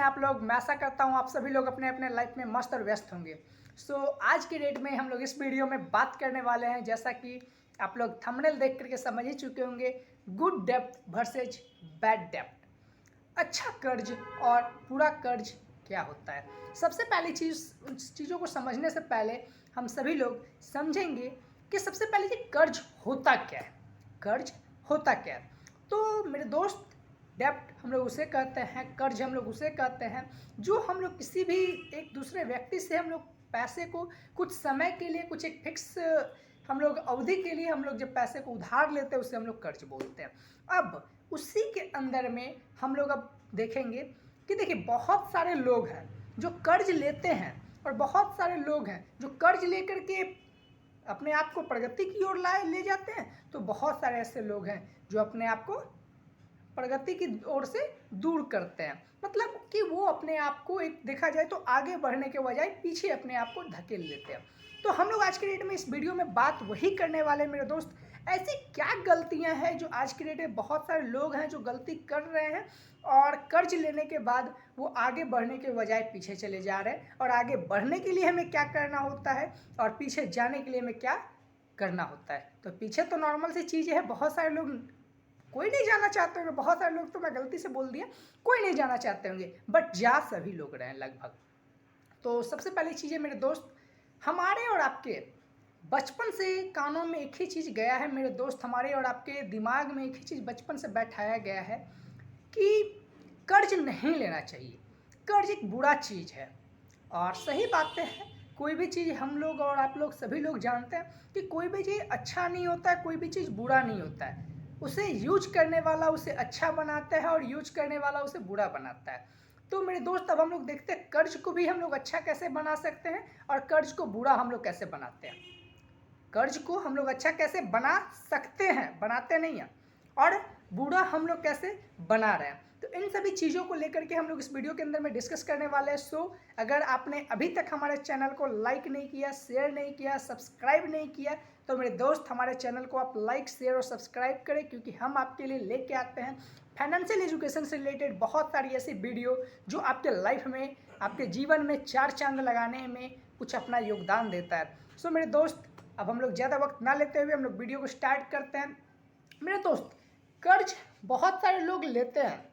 आप लोग? मैं आशा करता हूँ आप सभी लोग अपने अपने लाइफ में मस्त और व्यस्त होंगे। आज की डेट में हम लोग इस वीडियो में बात करने वाले हैं, जैसा कि आप लोग थंबनेल देख करके समझ ही चुके होंगे, गुड डेब्ट वर्सेज बैड डेब्ट। अच्छा कर्ज और बुरा कर्ज क्या होता है। सबसे पहली चीज़ों को समझने से पहले हम सभी लोग समझेंगे कि सबसे पहले कि कर्ज होता क्या है। कर्ज होता क्या है? तो मेरे दोस्त, डेब्ट हम लोग उसे कहते हैं, कर्ज हम लोग उसे कहते हैं जो हम लोग किसी भी एक दूसरे व्यक्ति से हम लोग पैसे को कुछ समय के लिए, कुछ एक फिक्स हम लोग अवधि के लिए हम लोग जब पैसे को उधार लेते हैं उसे हम लोग कर्ज बोलते हैं। अब उसी के अंदर में हम लोग अब देखेंगे कि देखिए, बहुत सारे लोग हैं जो कर्ज लेते हैं और बहुत सारे लोग हैं जो कर्ज लेकर के अपने आप को प्रगति की ओर ले जाते हैं। तो बहुत सारे ऐसे लोग हैं जो अपने आप को प्रगति की ओर से दूर करते हैं, मतलब कि वो अपने आप को एक देखा जाए तो आगे बढ़ने के बजाय पीछे अपने आप को धकेल लेते हैं। तो हम लोग आज के डेट में इस वीडियो में बात वही करने वाले हैं मेरे दोस्त। ऐसी क्या गलतियां हैं जो आज के डेट में बहुत सारे लोग हैं जो गलती कर रहे हैं और कर्ज लेने के बाद वो आगे बढ़ने के बजाय पीछे चले जा रहे हैं। और आगे बढ़ने के लिए हमें क्या करना होता है और पीछे जाने के लिए हमें क्या करना होता है। तो पीछे तो नॉर्मल सी चीज़ें हैं, बहुत सारे लोग कोई नहीं जाना चाहते होंगे, बहुत सारे लोग तो मैं गलती से बोल दिया, कोई नहीं जाना चाहते होंगे, बट जा सभी लोग रहे हैं लगभग। तो सबसे पहली चीज़ है मेरे दोस्त, हमारे और आपके बचपन से कानों में एक ही चीज़ गया है मेरे दोस्त, हमारे और आपके दिमाग में एक ही चीज़ बचपन से बैठाया गया है कि कर्ज नहीं लेना चाहिए। कर्ज एक बुरा चीज़ है और सही बातें हैं। कोई भी चीज़ हम लोग और आप लोग सभी लोग जानते हैं कि कोई भी चीज़ अच्छा नहीं होता है, कोई भी चीज़ बुरा नहीं होता है। उसे यूज करने वाला उसे अच्छा बनाता है और यूज करने वाला उसे बुरा बनाता है। तो मेरे दोस्त, अब हम लोग देखते हैं कर्ज को भी हम लोग अच्छा कैसे बना सकते हैं और कर्ज को बुरा हम लोग कैसे बनाते हैं। कर्ज को हम लोग अच्छा कैसे बना सकते हैं, बनाते नहीं हैं, और बुरा हम लोग कैसे बना रहे हैं। तो इन सभी चीज़ों को लेकर के हम लोग इस वीडियो के अंदर में डिस्कस करने वाले हैं। अगर आपने अभी तक हमारे चैनल को लाइक नहीं किया, शेयर नहीं किया, सब्सक्राइब नहीं किया, तो मेरे दोस्त हमारे चैनल को आप लाइक, शेयर और सब्सक्राइब करें, क्योंकि हम आपके लिए लेके आते हैं फाइनेंशियल एजुकेशन से रिलेटेड बहुत सारी ऐसी वीडियो जो आपके लाइफ में, आपके जीवन में चार चांद लगाने में कुछ अपना योगदान देता है। मेरे दोस्त, अब हम लोग ज़्यादा वक्त ना लेते हुए हम लोग वीडियो को स्टार्ट करते हैं। मेरे दोस्त, कर्ज बहुत सारे लोग लेते हैं,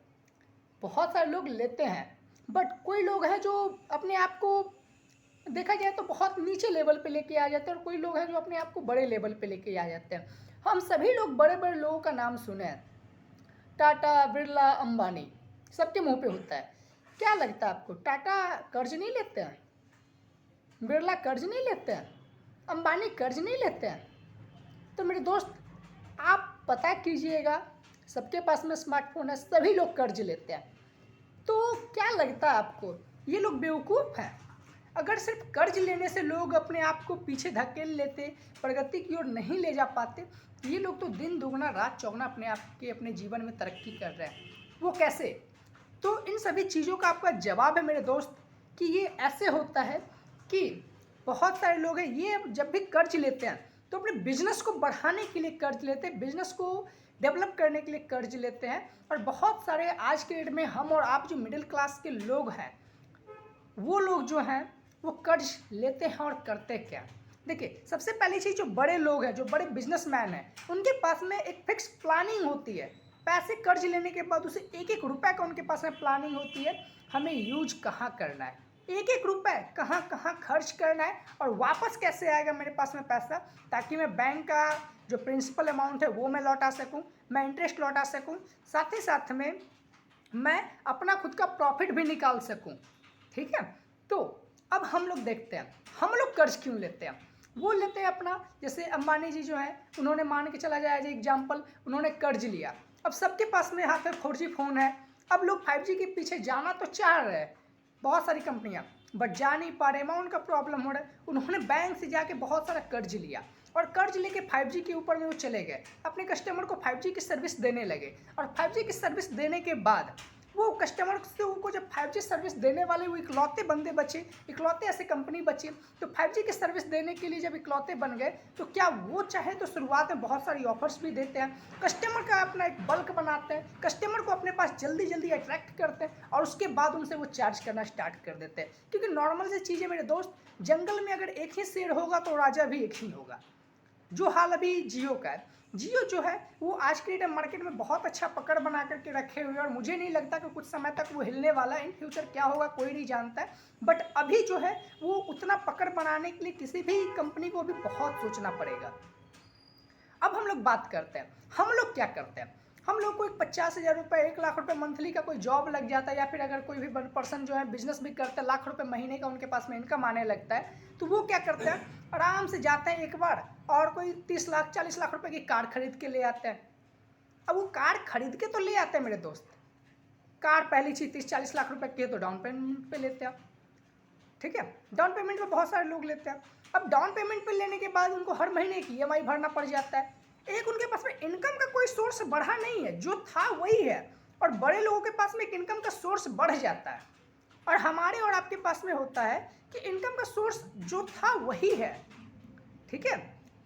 बहुत सारे लोग लेते हैं, बट कोई लोग हैं जो अपने आप को देखा जाए तो बहुत नीचे लेवल पे लेके आ जाते हैं और कोई लोग हैं जो अपने आप को बड़े लेवल पे लेके आ जाते हैं। हम सभी लोग बड़े बड़े लोगों का नाम सुने हैं, टाटा, बिरला, अंबानी, सबके मुंह पे होता है। क्या लगता है आपको, टाटा कर्ज नहीं लेते हैं? बिरला कर्ज नहीं लेते हैं? अंबानी कर्ज नहीं लेते हैं? तो मेरे दोस्त, आप पता कीजिएगा, सबके पास में स्मार्टफोन है, सभी लोग कर्ज लेते हैं। तो क्या लगता है आपको, ये लोग बेवकूफ़ हैं? अगर सिर्फ कर्ज लेने से लोग अपने आप को पीछे धकेल लेते, प्रगति की ओर नहीं ले जा पाते, तो ये लोग तो दिन दुगना रात चौगुना अपने आप के अपने जीवन में तरक्की कर रहे हैं। वो कैसे? तो इन सभी चीज़ों का आपका जवाब है मेरे दोस्त कि ये ऐसे होता है कि बहुत सारे लोग हैं, ये जब भी कर्ज लेते हैं तो अपने बिजनेस को बढ़ाने के लिए कर्ज लेते हैं, बिजनेस को डेवलप करने के लिए कर्ज लेते हैं। और बहुत सारे आज के डेट में हम और आप जो मिडिल क्लास के लोग हैं, वो लोग जो हैं वो कर्ज लेते हैं और करते क्या? देखिए, सबसे पहली चीज़, जो बड़े लोग हैं, जो बड़े बिजनेसमैन हैं, उनके पास में एक फिक्स प्लानिंग होती है। पैसे कर्ज लेने के बाद उसे एक एक रुपए का उनके पास में प्लानिंग होती है, हमें यूज कहाँ करना है, एक एक रुपए कहाँ कहाँ खर्च करना है और वापस कैसे आएगा मेरे पास में पैसा, ताकि मैं बैंक का जो प्रिंसिपल अमाउंट है वो मैं लौटा सकूं, मैं इंटरेस्ट लौटा सकूं, साथ ही साथ में मैं अपना खुद का प्रॉफिट भी निकाल सकूं। ठीक है? तो अब हम लोग देखते हैं हम लोग कर्ज क्यों लेते हैं। वो लेते हैं अपना, जैसे अंबानी जी जो है, उन्होंने मान के चला जाए एग्जाम्पल, उन्होंने कर्ज लिया। अब सबके पास में हाथ में 4G फ़ोन है, अब लोग 5G के पीछे जाना तो चाह रहे हैं, बहुत सारी कंपनियां, बट जा नहीं पा रहे, अमाउंट का प्रॉब्लम हो रहा है। उन्होंने बैंक से जाके बहुत सारा कर्ज लिया और कर्ज लेके 5G के ऊपर में वो चले गए, अपने कस्टमर को 5G की सर्विस देने लगे। और 5G की सर्विस देने के बाद वो कस्टमर से उनको जब 5G सर्विस देने वाले वो इकलौते बंदे बचे, इकलौते ऐसे कंपनी बची, तो 5G की सर्विस देने के लिए जब इकलौते बन गए तो क्या वो चाहे तो शुरुआत में बहुत सारी ऑफर्स भी देते हैं, कस्टमर का अपना एक बल्क बनाते हैं, कस्टमर को अपने पास जल्दी जल्दी अट्रैक्ट करते हैं और उसके बाद उनसे वो चार्ज करना स्टार्ट कर देते हैं। क्योंकि नॉर्मल सी चीज़ है मेरे दोस्त, जंगल में अगर एक ही शेर होगा तो राजा भी एक ही होगा। जो हाल अभी जियो का है, जियो जो है वो आज के डेट मार्केट में बहुत अच्छा पकड़ बना करके रखे हुए हैं और मुझे नहीं लगता कि कुछ समय तक वो हिलने वाला है। इन फ्यूचर क्या होगा कोई नहीं जानता है, बट अभी जो है वो उतना पकड़ बनाने के लिए किसी भी कंपनी को भी बहुत सोचना पड़ेगा। अब हम लोग बात करते हैं, हम लोग क्या करते हैं, हम लोग को एक 50,000 रुपये 1 लाख रुपये मंथली का कोई जॉब लग जाता है, या फिर अगर कोई भी पर्सन जो है बिजनेस भी करता है, लाख रुपये महीने का उनके पास में इनकम आने लगता है, तो वो क्या करते हैं, आराम से जाते हैं एक बार और कोई 30 लाख 40 लाख रुपए की कार खरीद के ले आते हैं। अब वो कार खरीद के तो ले आते हैं मेरे दोस्त, कार पहली चीज 30-40 लाख रुपए की है तो डाउन पेमेंट पे लेते हैं, ठीक है, डाउन पेमेंट पे बहुत सारे लोग लेते हैं। अब डाउन पेमेंट पे लेने के बाद उनको हर महीने की EMI भरना पड़ जाता है। एक उनके पास में इनकम का कोई सोर्स बढ़ा नहीं है, जो था वही है, और बड़े लोगों के पास में एक इनकम का सोर्स बढ़ जाता है, और हमारे और आपके पास में होता है कि इनकम का सोर्स जो था वही है, ठीक है,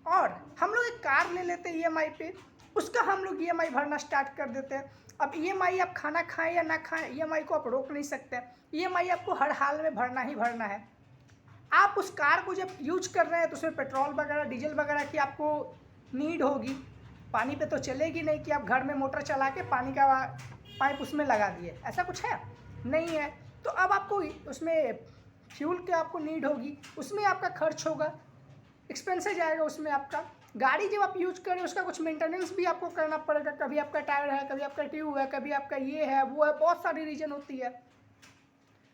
और हम लोग एक कार ले लेते हैं EMI पे, उसका हम लोग EMI भरना स्टार्ट कर देते हैं। अब EMI आप खाना खाएं या ना खाएं, EMI को आप रोक नहीं सकते, EMI आपको हर हाल में भरना ही भरना है। आप उस कार को जब यूज कर रहे हैं तो उसमें पेट्रोल वगैरह डीजल वगैरह की आपको नीड होगी, पानी पे तो चलेगी नहीं कि आप घर में मोटर चला के पानी का पाइप उसमें लगा दिए, ऐसा कुछ है नहीं है। तो अब आपको उसमें फ्यूल की आपको नीड होगी, उसमें आपका खर्च होगा, एक्सपेंसेस जाएगा उसमें आपका। गाड़ी जब आप यूज करें उसका कुछ मेंटेनेंस भी आपको करना पड़ेगा, कभी आपका टायर है, कभी आपका ट्यूब है, कभी आपका ये है वो है, बहुत सारी रीजन होती है,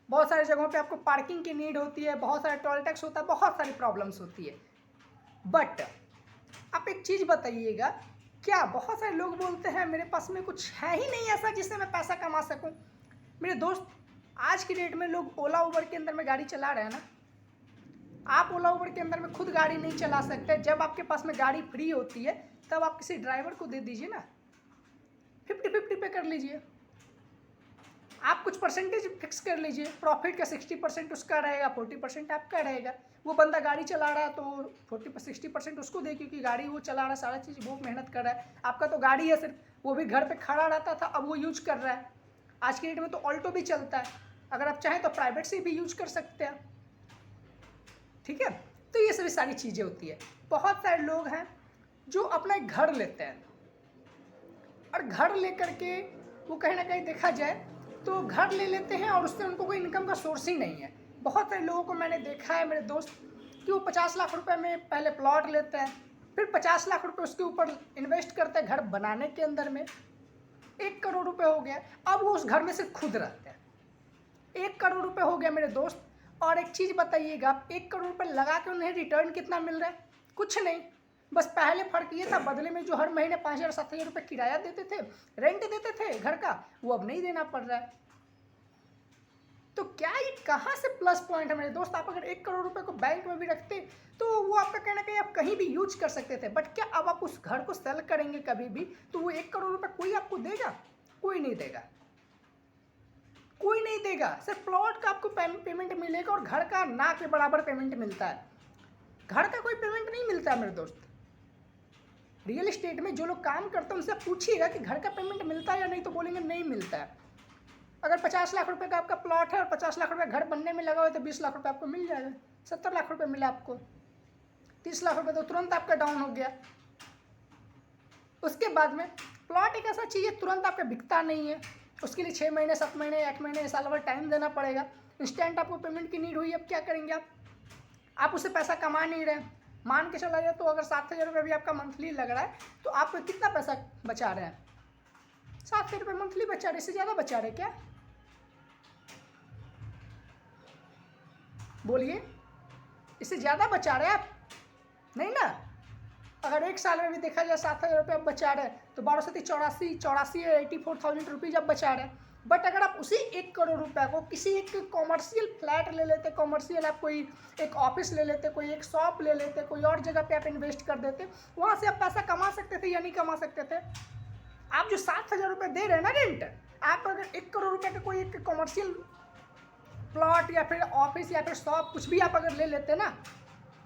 बहुत सारी जगहों पे आपको पार्किंग की नीड होती है, बहुत सारे टोल टैक्स होता है, बहुत सारी प्रॉब्लम्स होती है। बट आप एक चीज़ बताइएगा, क्या बहुत सारे लोग बोलते हैं मेरे पास में कुछ है ही नहीं ऐसा जिससे मैं पैसा कमा सकूं। मेरे दोस्त, आज की डेट में लोग ओला उबर के अंदर में गाड़ी चला रहे हैं ना, आप ओला उबर के अंदर में खुद गाड़ी नहीं चला सकते, जब आपके पास में गाड़ी फ्री होती है तब आप किसी ड्राइवर को दे दीजिए ना, 50-50 पे कर लीजिए, आप कुछ परसेंटेज फिक्स कर लीजिए, प्रॉफिट का 60% उसका रहेगा, 40% आपका रहेगा। वो बंदा गाड़ी चला रहा है तो 40-60% उसको दे, क्योंकि गाड़ी वो चला रहा है, सारा चीज़ वो मेहनत कर रहा है। आपका तो गाड़ी है सिर्फ, वो भी घर पे खड़ा रहता था, अब वो यूज कर रहा है। आज की डेट में तो ऑल्टो भी चलता है, अगर आप चाहें तो प्राइवेट से भी यूज कर सकते हैं, ठीक है। तो ये सभी सारी चीज़ें होती है। बहुत सारे लोग हैं जो अपना एक घर लेते हैं, और घर लेकर के वो कहीं ना कहीं देखा जाए तो घर ले लेते हैं और उससे उनको कोई इनकम का सोर्स ही नहीं है। बहुत सारे लोगों को मैंने देखा है मेरे दोस्त कि वो 50 लाख रुपए में पहले प्लॉट लेते हैं, फिर 50 लाख रुपए उसके ऊपर इन्वेस्ट करते हैं घर बनाने के अंदर में, 1 करोड़ रुपए हो गया, अब वो उस घर में से खुद रहते हैं। 1 करोड़ रुपए हो गया मेरे दोस्त, और एक चीज़ बताइएगा, आप 1 करोड़ रुपए लगा के उन्हें रिटर्न कितना मिल रहा है? कुछ नहीं, बस पहले फ़र्क ये था, बदले में जो हर महीने 5,000-7,000 रुपये किराया देते थे, रेंट देते थे घर का, वो अब नहीं देना पड़ रहा है। तो क्या ये कहाँ से प्लस पॉइंट है मेरे दोस्त? आप अगर 1 करोड़ रुपए को बैंक में भी रखते तो वो आपका कहना कहीं आप कहीं भी यूज कर सकते थे, बट क्या अब आप उस घर को सेल करेंगे कभी भी तो वो 1 करोड़ रुपए कोई आपको देगा? कोई नहीं देगा, कोई नहीं देगा। सिर्फ प्लॉट का आपको पेमेंट मिलेगा, और घर का ना के बराबर पेमेंट मिलता है। घर का कोई पेमेंट नहीं मिलता है मेरे दोस्त। रियल एस्टेट में जो लोग काम करते हैं उनसे पूछिएगा कि घर का पेमेंट मिलता है या नहीं, तो बोलेंगे नहीं मिलता है। अगर 50 लाख रुपए का आपका प्लॉट है और 50 लाख रुपए घर बनने में लगा हुआ है तो 20 लाख रुपए आपको मिल जाएगा। 70 लाख रुपए मिला आपको, 30 लाख रुपए तो तुरंत आपका डाउन हो गया। उसके बाद में प्लॉट एक ऐसा चीज़ है, तुरंत आपका बिकता नहीं है, उसके लिए 6 महीने 7 महीने 1 महीने साल भर टाइम देना पड़ेगा। इंस्टेंट आपको पेमेंट की नीड हुई, अब क्या करेंगे आप उससे पैसा कमा नहीं रहे। मान के चला जाए तो अगर 7,000 रुपये भी आपका मंथली लग रहा है तो आप कितना पैसा बचा रहे हैं? 7,000 रुपये मंथली बचा रहे, इससे ज़्यादा बचा रहे क्या? बोलिए, इससे ज़्यादा बचा रहे आप? नहीं ना। अगर 1 साल में भी देखा जाए 7,000 रुपये आप बचा रहे हैं तो 12 से 84 या 84,000 रुपीज़ आप बचा रहे हैं। बट अगर आप उसी 1 करोड़ रुपये को किसी एक कॉमर्शियल फ्लैट ले लेते, कॉमर्शियल आप कोई एक ऑफिस ले लेते, कोई एक शॉप ले लेते, कोई और जगह पे आप इन्वेस्ट कर देते, वहाँ से आप पैसा कमा सकते थे या नहीं कमा सकते थे? आप जो 7,000 रुपये दे रहे हैं ना रेंट, आप अगर 1 करोड़ रुपए का कोई एक कॉमर्शियल प्लॉट या फिर ऑफिस या फिर शॉप कुछ भी आप अगर ले लेते ना,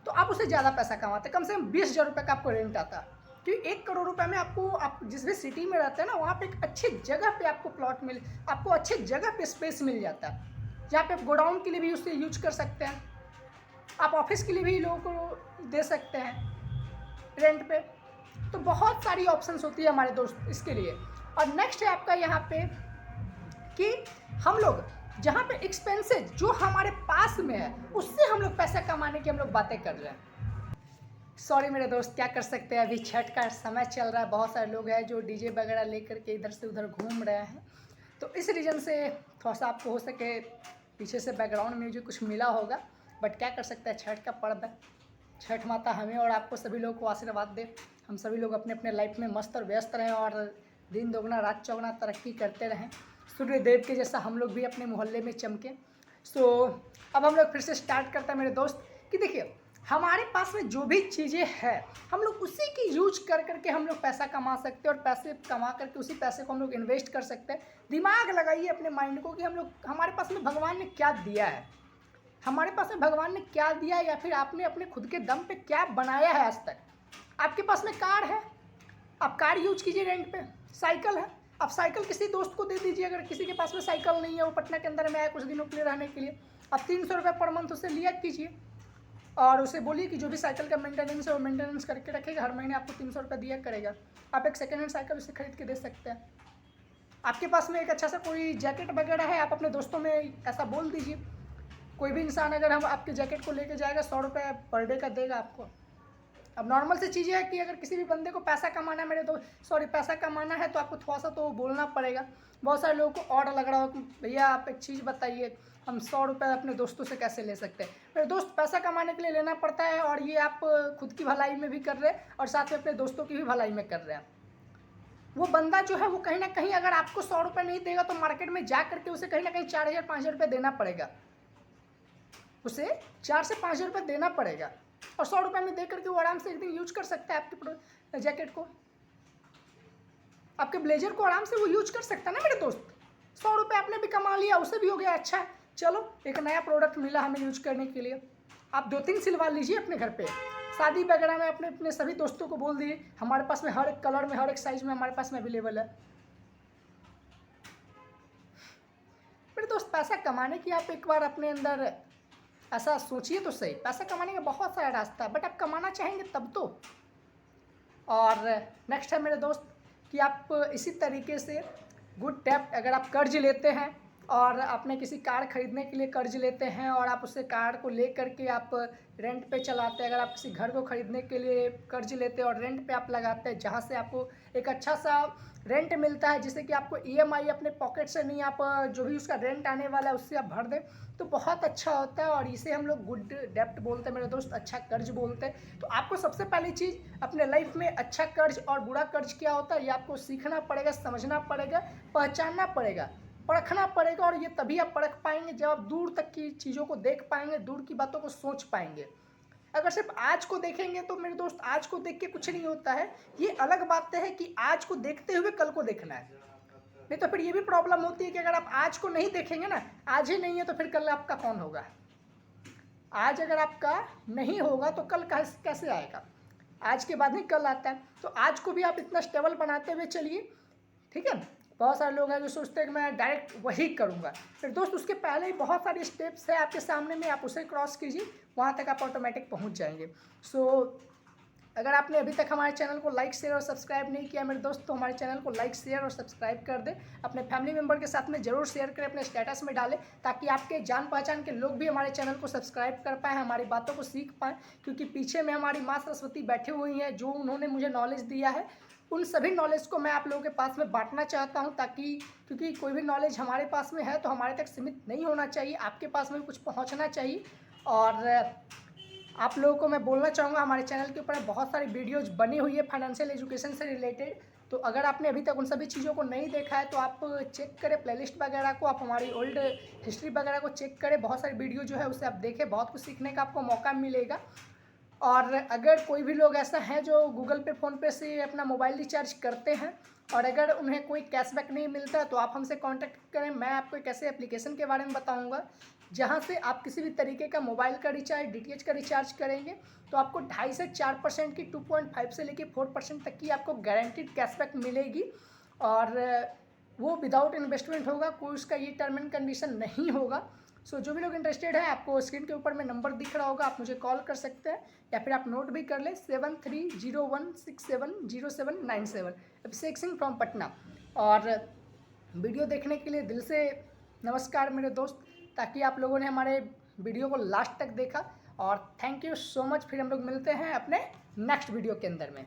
तो आप उससे ज़्यादा पैसा कमाते। कम से कम 20,000 रुपये का आपको रेंट आता। क्योंकि 1 करोड़ रुपए में आपको, आप जिस भी सिटी में रहते हैं ना, वहाँ पे एक अच्छी जगह पे आपको प्लॉट मिल, आपको अच्छी जगह पे स्पेस मिल जाता है, जहाँ पे आप गोडाउन के लिए भी उससे यूज कर सकते हैं, आप ऑफिस के लिए भी लोगों को दे सकते हैं रेंट पे। तो बहुत सारी ऑप्शंस होती है हमारे दोस्त इसके लिए। और नेक्स्ट है आपका यहाँ पे कि हम लोग जहाँ पे एक्सपेंसेस जो हमारे पास में है उससे हम लोग पैसा कमाने की हम लोग बातें कर रहे हैं। सॉरी मेरे दोस्त, क्या कर सकते हैं, अभी छठ का समय चल रहा है, बहुत सारे लोग हैं जो डीजे वगैरह लेकर के इधर से उधर घूम रहे हैं, तो इस रीज़न से थोड़ा सा आपको हो सके पीछे से बैकग्राउंड म्यूजिक कुछ मिला होगा, बट क्या कर सकते हैं, छठ का पर्व है। छठ माता हमें और आपको सभी लोगों को आशीर्वाद दे, हम सभी लोग अपने अपने लाइफ में मस्त और व्यस्त रहें और दिन दोगुना रात चौगुना तरक्की करते रहें, सूर्य देव के जैसा हम लोग भी अपने मोहल्ले में चमके। सो अब हम लोग फिर से स्टार्ट करते हैं मेरे दोस्त कि देखिए, हमारे पास में जो भी चीज़ें हैं हम लोग उसी की यूज कर करके हम लोग पैसा कमा सकते हैं, और पैसे कमा करके उसी पैसे को हम लोग इन्वेस्ट कर सकते हैं। दिमाग लगाइए अपने माइंड को कि हम लोग, हमारे पास में भगवान ने क्या दिया है, हमारे पास में भगवान ने क्या दिया है, या फिर आपने अपने खुद के दम पे क्या बनाया है आज तक। आपके पास में कार है, आप कार यूज कीजिए रेंट पे। साइकिल है, आप साइकिल किसी दोस्त को दे दीजिए, अगर किसी के पास में साइकिल नहीं है, वो पटना के अंदर में आया कुछ दिनों के लिए रहने के लिए, आप 300 रुपये पर मंथ उससे लिया कीजिए और उसे बोलिए कि जो भी साइकिल का मेंटेनेंस है वो मेंटेनेंस करके रखेगा, हर महीने आपको 300 रुपये दिया करेगा। आप एक सेकेंड हैंड साइकिल उसे खरीद के दे सकते हैं। आपके पास में एक अच्छा सा कोई जैकेट वगैरह है, आप अपने दोस्तों में ऐसा बोल दीजिए, कोई भी इंसान अगर हम आपके जैकेट को लेके जाएगा 100 रुपये पर डे का देगा आपको। अब नॉर्मल सी चीज़ें है कि अगर किसी भी बंदे को पैसा कमाना है पैसा कमाना है तो आपको थोड़ा सा तो बोलना पड़ेगा। बहुत सारे लोगों को और लग रहा हो कि भैया आप एक चीज़ बताइए, हम 100 रुपये अपने दोस्तों से कैसे ले सकते हैं। मेरे दोस्त, पैसा कमाने के लिए लेना पड़ता है, और ये आप खुद की भलाई में भी कर रहे हैं और साथ में अपने दोस्तों की भी भलाई में कर रहे हैं। वो बंदा जो है वो कहीं ना कहीं अगर आपको 100 रुपये नहीं देगा तो मार्केट में जा करके उसे कहीं ना कहीं 4,000 5,000 रुपये देना पड़ेगा, उसे 4 से 5,000 रुपये देना पड़ेगा, और 100 रुपये में दे करके वो आराम से एक दिन यूज कर सकता है आपके जैकेट को, आपके ब्लेजर को आराम से वो यूज कर सकता है ना मेरे दोस्त। 100 रुपये आपने भी कमा लिया, उसे भी हो गया अच्छा, चलो एक नया प्रोडक्ट मिला हमें यूज करने के लिए। आप 2-3 सिलवा लीजिए अपने घर पे, शादी वगैरह में अपने अपने सभी दोस्तों को बोल दिए हमारे पास में हर एक कलर में हर एक साइज में हमारे पास में अवेलेबल है। मेरे दोस्त, पैसा कमाने की आप एक बार अपने अंदर ऐसा सोचिए तो सही, पैसा कमाने का बहुत सारा रास्ता है, बट आप कमाना चाहेंगे तब तो। और नेक्स्ट है मेरे दोस्त कि आप इसी तरीके से गुड डेब्ट, अगर आप कर्ज लेते हैं और आपने किसी कार खरीदने के लिए कर्ज लेते हैं और आप उससे कार को ले करके आप रेंट पे चलाते हैं, अगर आप किसी घर को खरीदने के लिए कर्ज लेते हैं और रेंट पे आप लगाते हैं, जहाँ से आपको एक अच्छा सा रेंट मिलता है, जिससे कि आपको ईएमआई अपने पॉकेट से नहीं, आप जो भी उसका रेंट आने वाला है उससे आप भर दें, तो बहुत अच्छा होता है। और इसे हम लोग गुड डेब्ट बोलते हैं मेरे दोस्त, अच्छा कर्ज बोलते हैं। तो आपको सबसे पहली चीज़ अपने लाइफ में अच्छा कर्ज और बुरा कर्ज क्या होता है ये आपको सीखना पड़ेगा, समझना पड़ेगा, पहचानना पड़ेगा, परखना पड़ेगा। और ये तभी आप परख पाएंगे जब आप दूर तक की चीज़ों को देख पाएंगे, दूर की बातों को सोच पाएंगे। अगर सिर्फ आज को देखेंगे तो मेरे दोस्त आज को देख के कुछ नहीं होता है। ये अलग बात है कि आज को देखते हुए कल को देखना है, नहीं तो फिर ये भी प्रॉब्लम होती है कि अगर आप आज को नहीं देखेंगे ना, आज ही नहीं है तो फिर कल आपका कौन होगा। आज अगर आपका नहीं होगा तो कल कैसे आएगा, आज के बाद ही कल आता है। तो आज को भी आप इतना स्टेबल बनाते हुए चलिए, ठीक है। बहुत सारे लोग हैं जो सोचते हैं कि मैं डायरेक्ट वही करूँगा, फिर दोस्त उसके पहले ही बहुत सारे स्टेप्स है आपके सामने में, आप उसे क्रॉस कीजिए, वहाँ तक आप ऑटोमेटिक पहुँच जाएंगे। सो अगर आपने अभी तक हमारे चैनल को लाइक शेयर और सब्सक्राइब नहीं किया मेरे दोस्त, तो हमारे चैनल को लाइक शेयर और सब्सक्राइब कर दें, अपने फैमिली मेम्बर के साथ में ज़रूर शेयर करें, अपने स्टेटस में डालें, ताकि आपके जान पहचान के लोग भी हमारे चैनल को सब्सक्राइब कर पाएँ, हमारी बातों को सीख पाएँ। क्योंकि पीछे में हमारी माँ सरस्वती बैठी हुई हैं, जो उन्होंने मुझे नॉलेज दिया है, उन सभी नॉलेज को मैं आप लोगों के पास में बांटना चाहता हूं, ताकि क्योंकि कोई भी नॉलेज हमारे पास में है तो हमारे तक सीमित नहीं होना चाहिए, आपके पास में कुछ पहुंचना चाहिए। और आप लोगों को मैं बोलना चाहूँगा, हमारे चैनल के ऊपर बहुत सारी वीडियोज बनी हुई है फाइनेंशियल एजुकेशन से रिलेटेड, तो अगर आपने अभी तक उन सभी चीज़ों को नहीं देखा है तो आप चेक करें प्लेलिस्ट वगैरह को, आप हमारी ओल्ड हिस्ट्री वगैरह को चेक करें, बहुत सारी वीडियो जो है उसे आप देखें, बहुत कुछ सीखने का आपको मौका मिलेगा। और अगर कोई भी लोग ऐसा है जो गूगल पे फ़ोनपे से अपना मोबाइल रिचार्ज करते हैं और अगर उन्हें कोई कैशबैक नहीं मिलता तो आप हमसे कांटेक्ट करें। मैं आपको एक ऐसे एप्लीकेशन के बारे में बताऊंगा जहां से आप किसी भी तरीके का मोबाइल का रिचार्ज, डीटीएच का रिचार्ज करेंगे तो आपको 2.5 से 4% की 2.5 से लेकर 4% तक की आपको गारंटीड कैशबैक मिलेगी। और वो विदाउट इन्वेस्टमेंट होगा, कोई उसका ये टर्म एंड कंडीशन नहीं होगा। सो जो भी लोग इंटरेस्टेड है, आपको स्क्रीन के ऊपर में नंबर दिख रहा होगा, आप मुझे कॉल कर सकते हैं या फिर आप नोट भी कर लें 7301670797। अभिषेक सिंह फ्रॉम पटना। और वीडियो देखने के लिए दिल से नमस्कार मेरे दोस्त, ताकि आप लोगों ने हमारे वीडियो को लास्ट तक देखा। और थैंक यू सो मच। फिर हम लोग मिलते हैं अपने नेक्स्ट वीडियो के अंदर में।